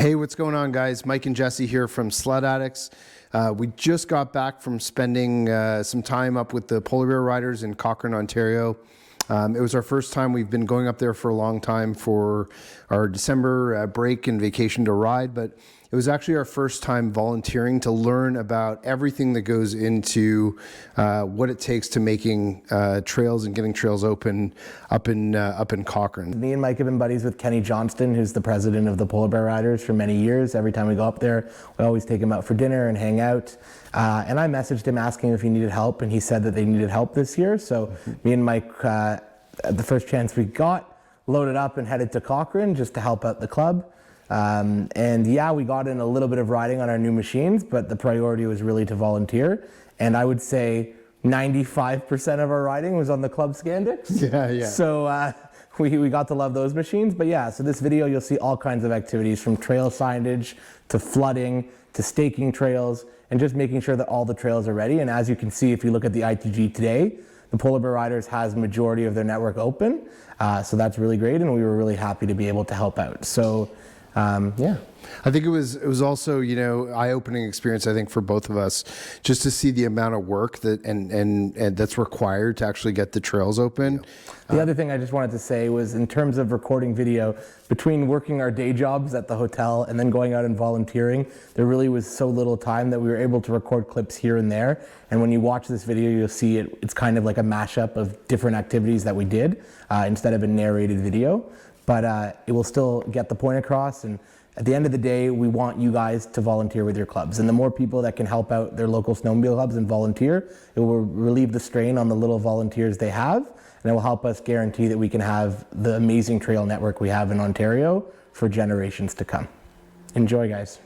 Hey, what's going on, guys? Mike and Jesse here from Sledaddicz. We just got back from spending some time up with the polar bear riders in Cochrane, Ontario. It was our first time. We've been going up there for a long time for our December break and vacation to ride, but it was actually our first time volunteering to learn about everything that goes into what it takes to making trails and getting trails open up in Cochrane. Me and Mike have been buddies with Kenny Johnston, who's the president of the Polar Bear Riders, for many years. Every time we go up there, we always take him out for dinner and hang out. And I messaged him asking if he needed help, and he said that they needed help this year. So me and Mike, at the first chance we got, loaded up and headed to Cochrane just to help out the club. And yeah, we got in a little bit of riding on our new machines, but the priority was really to volunteer. And I would say 95% of our riding was on the club Snowmobile. Yeah. So we got to love those machines. But yeah, so this video, you'll see all kinds of activities, from trail signage to flooding to staking trails and just making sure that all the trails are ready. And as you can see, if you look at the ITG today, the Polar Bear Riders has majority of their network open. So that's really great. And we were really happy to be able to help out. So yeah. I think it was also, you know, eye-opening experience, I think, for both of us, just to see the amount of work that and that's required to actually get the trails open. The other thing I just wanted to say was, in terms of recording video, between working our day jobs at the hotel and then going out and volunteering, there really was so little time that we were able to record clips here and there. And when you watch this video, you'll see it's kind of like a mashup of different activities that we did instead of a narrated video. But it will still get the point across. And at the end of the day, we want you guys to volunteer with your clubs. And the more people that can help out their local snowmobile clubs and volunteer, it will relieve the strain on the little volunteers they have. And it will help us guarantee that we can have the amazing trail network we have in Ontario for generations to come. Enjoy, guys.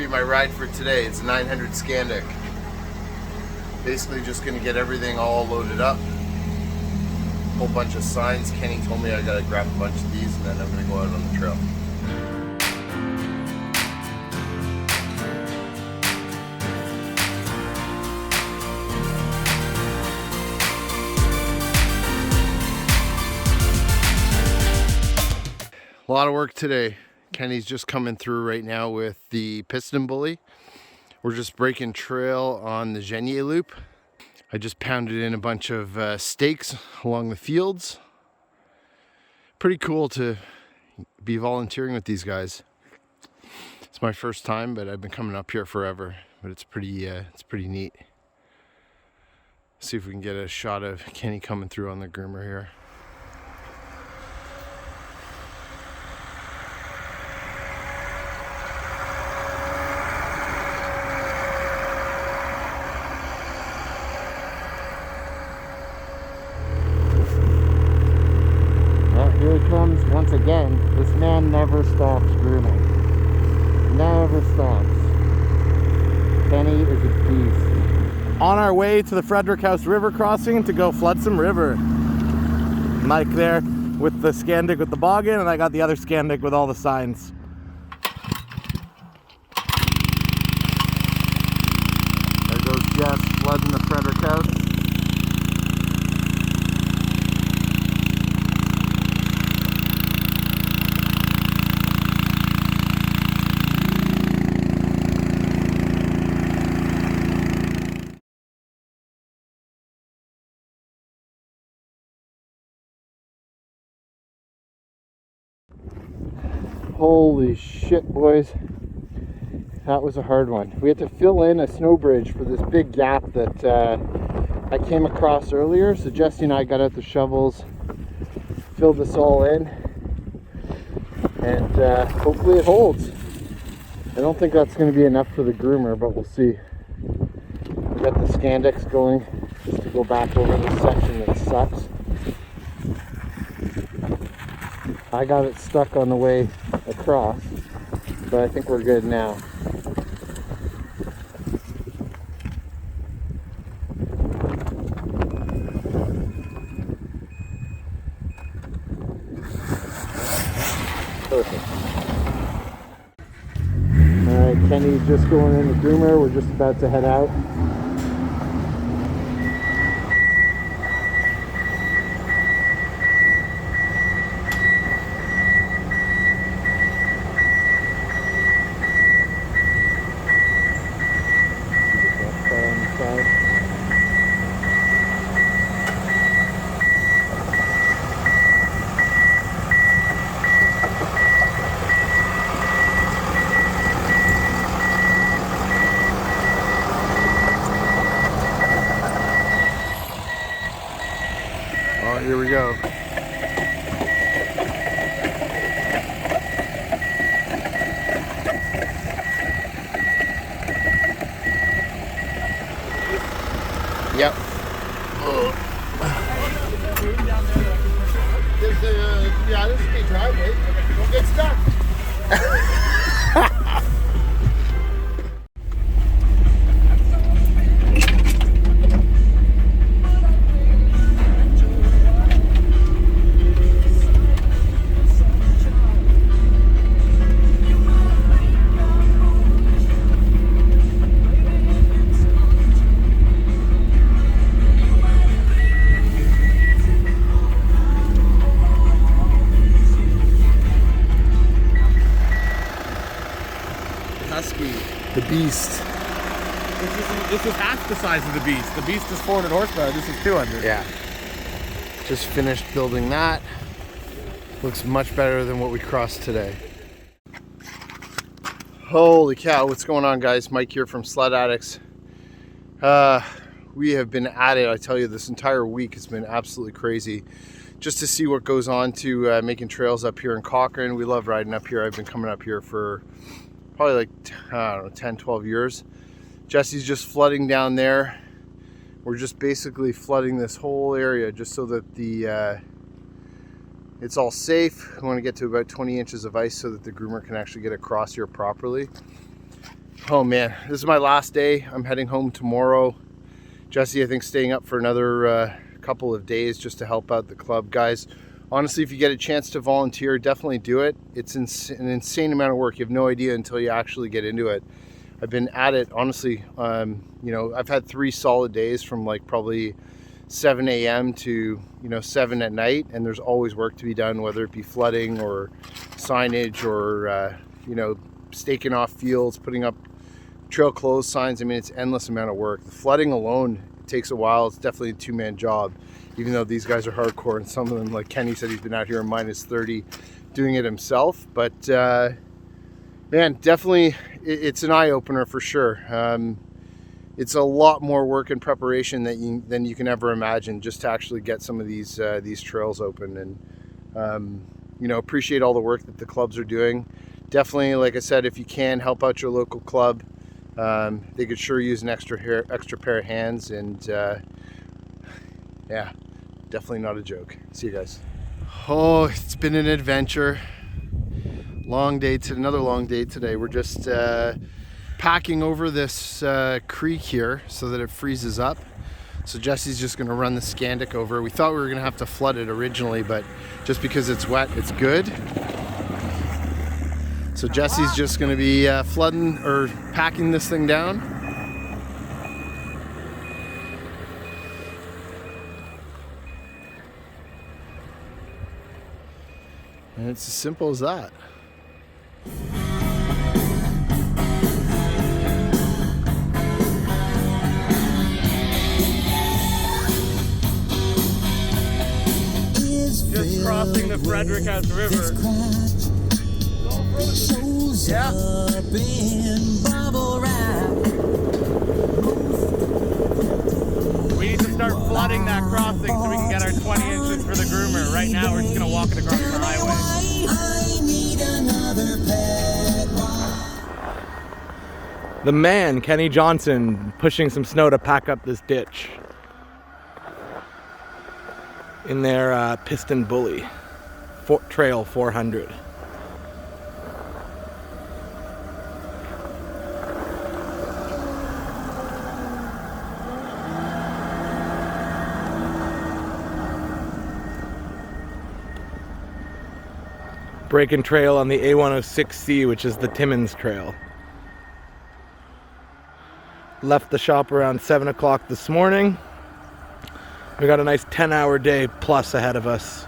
My ride for today, it's a 900 Scandic. Basically just going to get everything all loaded up. Whole bunch of signs. Kenny told me I gotta grab a bunch of these and then I'm going to go out on the trail. A lot of work today. Kenny's just coming through right now with the Piston Bully. We're just breaking trail on the Genier loop. I just pounded in a bunch of stakes along the fields. Pretty cool to be volunteering with these guys. It's my first time, but I've been coming up here forever. But it's pretty neat. See if we can get a shot of Kenny coming through on the groomer here. Here he comes once again. This man never stops grooming. Never stops. Kenny is a beast. On our way to the Frederick House River crossing to go flood some river. Mike there with the Scandic with the boggin, and I got the other Scandic with all the signs. There goes Jess flooding the Frederick House. Holy shit, boys. That was a hard one. We had to fill in a snow bridge for this big gap that I came across earlier. So Jesse and I got out the shovels, filled this all in, and hopefully it holds. I don't think that's going to be enough for the groomer, but we'll see. We got the Scandex going just to go back over this section that sucks. I got it stuck on the way across, but I think we're good now. Perfect. Alright, Kenny's just going in the groomer. We're just about to head out. Oh, here we go. Yep. Yeah, this is a driveway. Don't get stuck. The beast. This is half the size of the beast. The beast is 400 horsepower. This is 200. Yeah. Just finished building that. Looks much better than what we crossed today. Holy cow, what's going on, guys? Mike here from Sledaddicz. We have been at it, I tell you, this entire week. It's been absolutely crazy. Just to see what goes on to making trails up here in Cochrane. We love riding up here. I've been coming up here for probably like, I don't know, 10, 12 years. Jesse's just flooding down there. We're just basically flooding this whole area just so that it's all safe. We want to get to about 20 inches of ice so that the groomer can actually get across here properly. Oh man, this is my last day. I'm heading home tomorrow. Jesse, I think, staying up for another couple of days just to help out the club. Guys, honestly, if you get a chance to volunteer, definitely do it. It's an insane amount of work. You have no idea until you actually get into it. I've been at it, honestly, you know, I've had 3 solid days from like probably 7 a.m. to, 7 at night, and there's always work to be done, whether it be flooding or signage or, staking off fields, putting up trail closed signs. I mean, it's an endless amount of work. The flooding alone, it takes a while. It's definitely a 2-man job, even though these guys are hardcore, and some of them, like Kenny said, he's been out here in minus 30 doing it himself. But man, definitely it's an eye-opener for sure. It's a lot more work and preparation than you can ever imagine just to actually get some of these trails open. And appreciate all the work that the clubs are doing. Definitely, like I said, if you can help out your local club, they could sure use an extra pair of hands. And yeah, definitely not a joke. See you guys. Oh, it's been an adventure. Another long day today. We're just packing over this creek here so that it freezes up. So Jesse's just going to run the Scandic over. We thought we were going to have to flood it originally, but just because it's wet, it's good. So Jesse's just going to be flooding or packing this thing down. And it's as simple as that. Just crossing the Frederick House River. Yeah. We need to start flooding that crossing so we can get our 20 inches for the groomer. Right now we're just going to walk it across the highway. I need another pet. The man, Kenny Johnson, pushing some snow to pack up this ditch in their Piston Bully Trail 400. Breaking trail on the A106C, which is the Timmins Trail. Left the shop around 7 o'clock this morning. We got a nice 10-hour day plus ahead of us.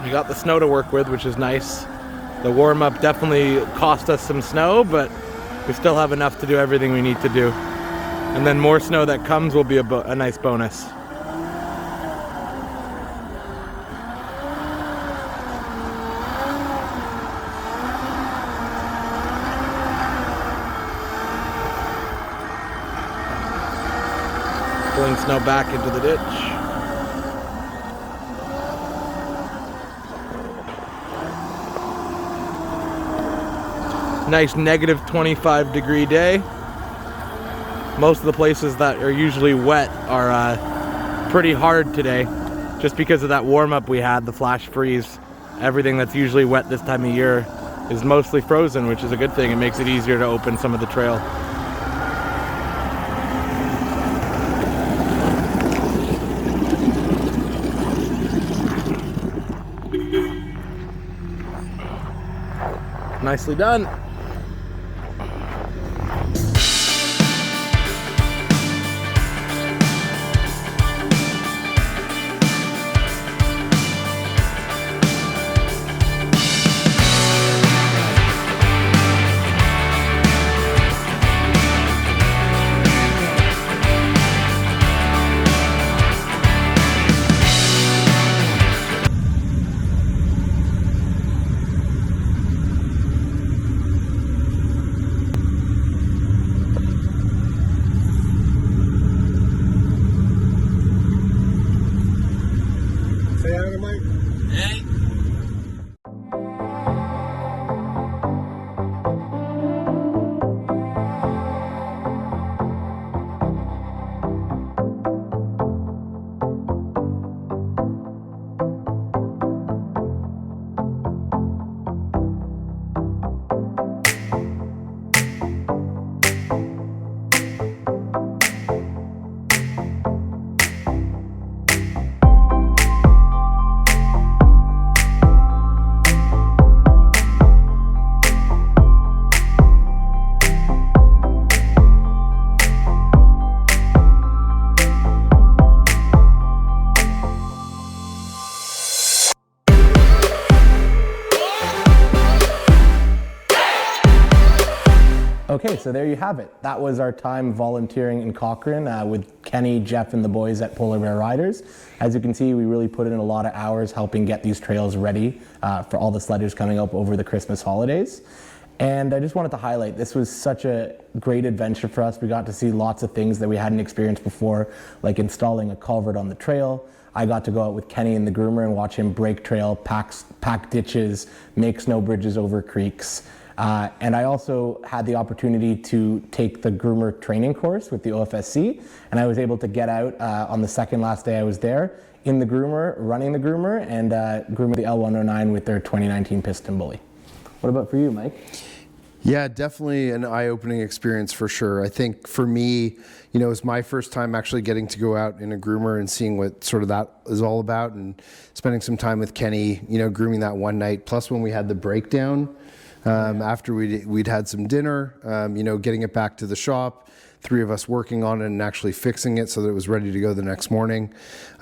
We got the snow to work with, which is nice. The warm-up definitely cost us some snow, but we still have enough to do everything we need to do. And then more snow that comes will be a nice bonus. Pulling snow back into the ditch. Nice negative 25-degree day. Most of the places that are usually wet are pretty hard today, just because of that warm-up we had, the flash freeze. Everything that's usually wet this time of year is mostly frozen, which is a good thing. It makes it easier to open some of the trail. Nicely done. Okay, so there you have it. That was our time volunteering in Cochrane with Kenny, Jeff, and the boys at Polar Bear Riders. As you can see, we really put in a lot of hours helping get these trails ready for all the sledders coming up over the Christmas holidays. And I just wanted to highlight, this was such a great adventure for us. We got to see lots of things that we hadn't experienced before, like installing a culvert on the trail. I got to go out with Kenny and the groomer and watch him break trail, pack ditches, make snow bridges over creeks. And I also had the opportunity to take the groomer training course with the OFSC, and I was able to get out on the second last day I was there in the groomer, running the groomer, and grooming the L109 with their 2019 Piston Bully. What about for you, Mike? Yeah, definitely an eye-opening experience for sure. I think for me, you know, it was my first time actually getting to go out in a groomer and seeing what sort of that is all about, and spending some time with Kenny, you know, grooming that one night. Plus when we had the breakdown, after we'd had some dinner, you know, getting it back to the shop, three of us working on it and actually fixing it so that it was ready to go the next morning.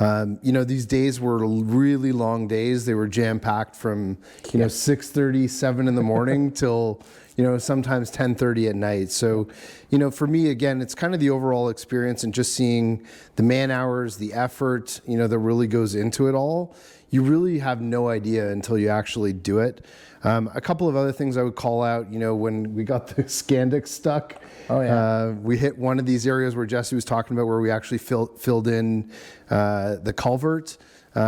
You know, these days were really long days. They were jam-packed from, you know, 6:30, 7 in the morning till, you know, sometimes 10:30 at night. So, you know, for me, again, it's kind of the overall experience and just seeing the man hours, the effort, you know, that really goes into it all. you really have no idea until you actually do it. A couple of other things I would call out, you know, when we got the Scandic stuck, we hit one of these areas where Jesse was talking about where we actually filled in the culvert.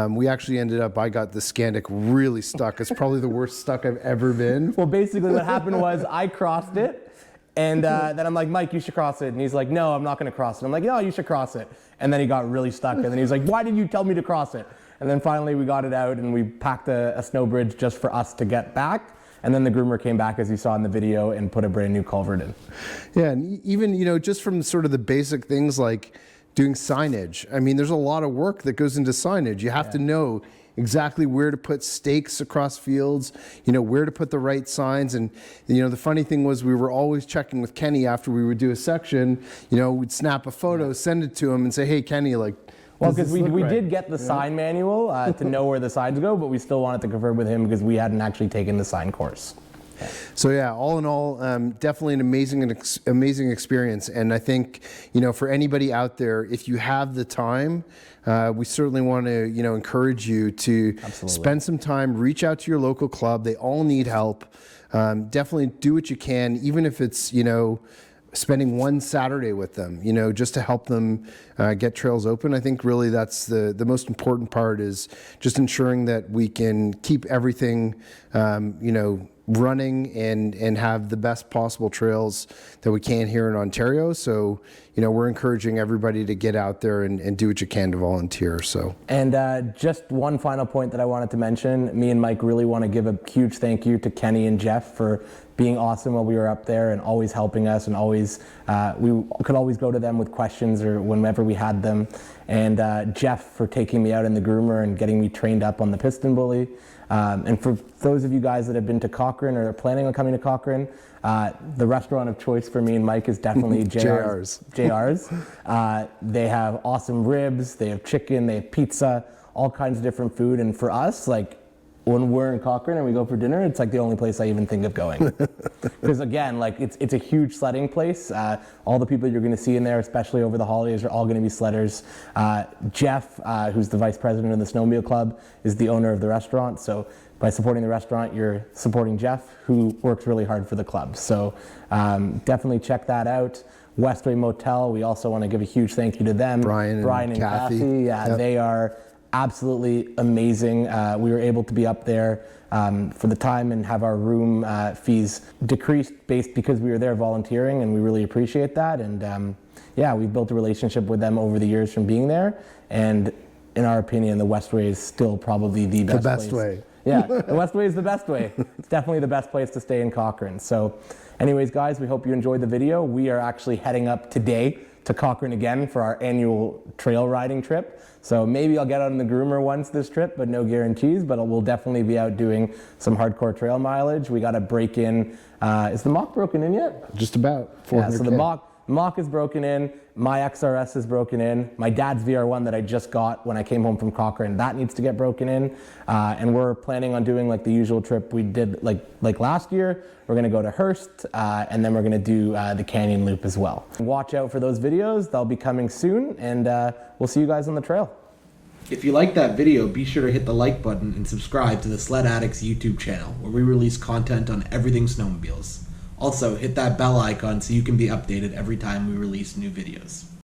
We actually ended up, I got the Scandic really stuck. It's probably the worst stuck I've ever been. Well, basically what happened was I crossed it, and then I'm like, Mike, you should cross it. And he's like, no, I'm not going to cross it. I'm like, no, you should cross it. And then he got really stuck, and then he was like, why did you tell me to cross it? And then finally we got it out, and we packed a snow bridge just for us to get back. And then the groomer came back, as you saw in the video, and put a brand new culvert in. Yeah, and even, you know, just from sort of the basic things like doing signage. I mean, there's a lot of work that goes into signage. You have to know exactly where to put stakes across fields, you know, where to put the right signs. And, you know, the funny thing was we were always checking with Kenny after we would do a section, you know, we'd snap a photo, send it to him and say, hey, Kenny, like, well, because we did get the sign manual to know where the signs go, but we still wanted to confirm with him because we hadn't actually taken the sign course. So yeah, all in all, definitely an amazing experience. And I think, you know, for anybody out there, if you have the time, we certainly want to, you know, encourage you to spend some time, reach out to your local club. They all need help. Definitely do what you can, even if it's, you know, spending one Saturday with them, you know, just to help them get trails open. I think really that's the most important part, is just ensuring that we can keep everything, you know, running and have the best possible trails that we can here in Ontario. So, you know, we're encouraging everybody to get out there and do what you can to volunteer. So, and just one final point that I wanted to mention, me and Mike really want to give a huge thank you to Kenny and Jeff for being awesome while we were up there and always helping us, and always we could always go to them with questions or whenever we had them. And Jeff for taking me out in the groomer and getting me trained up on the Piston Bully. And for those of you guys that have been to Cochrane or are planning on coming to Cochrane, the restaurant of choice for me and Mike is definitely JR's. They have awesome ribs, they have chicken, they have pizza, all kinds of different food. And for us, like, when we're in Cochrane and we go for dinner, it's like the only place I even think of going. Because again, like, it's a huge sledding place. All the people you're going to see in there, especially over the holidays, are all going to be sledders. Jeff, who's the vice president of the Snowmobile Club, is the owner of the restaurant. So by supporting the restaurant, you're supporting Jeff, who works really hard for the club. So definitely check that out. Westway Motel, we also want to give a huge thank you to them. Brian and Kathy. Yeah, They are absolutely amazing. We were able to be up there for the time and have our room fees decreased because we were there volunteering, and we really appreciate that. And yeah, we've built a relationship with them over the years from being there, and in our opinion, the Westway is still probably the best way. Yeah, the Westway is the best way. It's definitely the best place to stay in Cochrane. So anyways, guys, we hope you enjoyed the video. We are actually heading up today to Cochrane again for our annual trail riding trip. So maybe I'll get out on the groomer once this trip, but no guarantees, but we'll definitely be out doing some hardcore trail mileage. We got to break in, is the mock broken in yet? Just about 400K. Yeah, so the mock is broken in, my XRS is broken in, my dad's VR1 that I just got when I came home from Cochrane, that needs to get broken in, and we're planning on doing like the usual trip we did like last year. We're going to go to Hearst, and then we're going to do the Canyon Loop as well. Watch out for those videos, they'll be coming soon, and we'll see you guys on the trail. If you liked that video, be sure to hit the like button and subscribe to the Sledaddicz YouTube channel, where we release content on everything snowmobiles. Also, hit that bell icon so you can be updated every time we release new videos.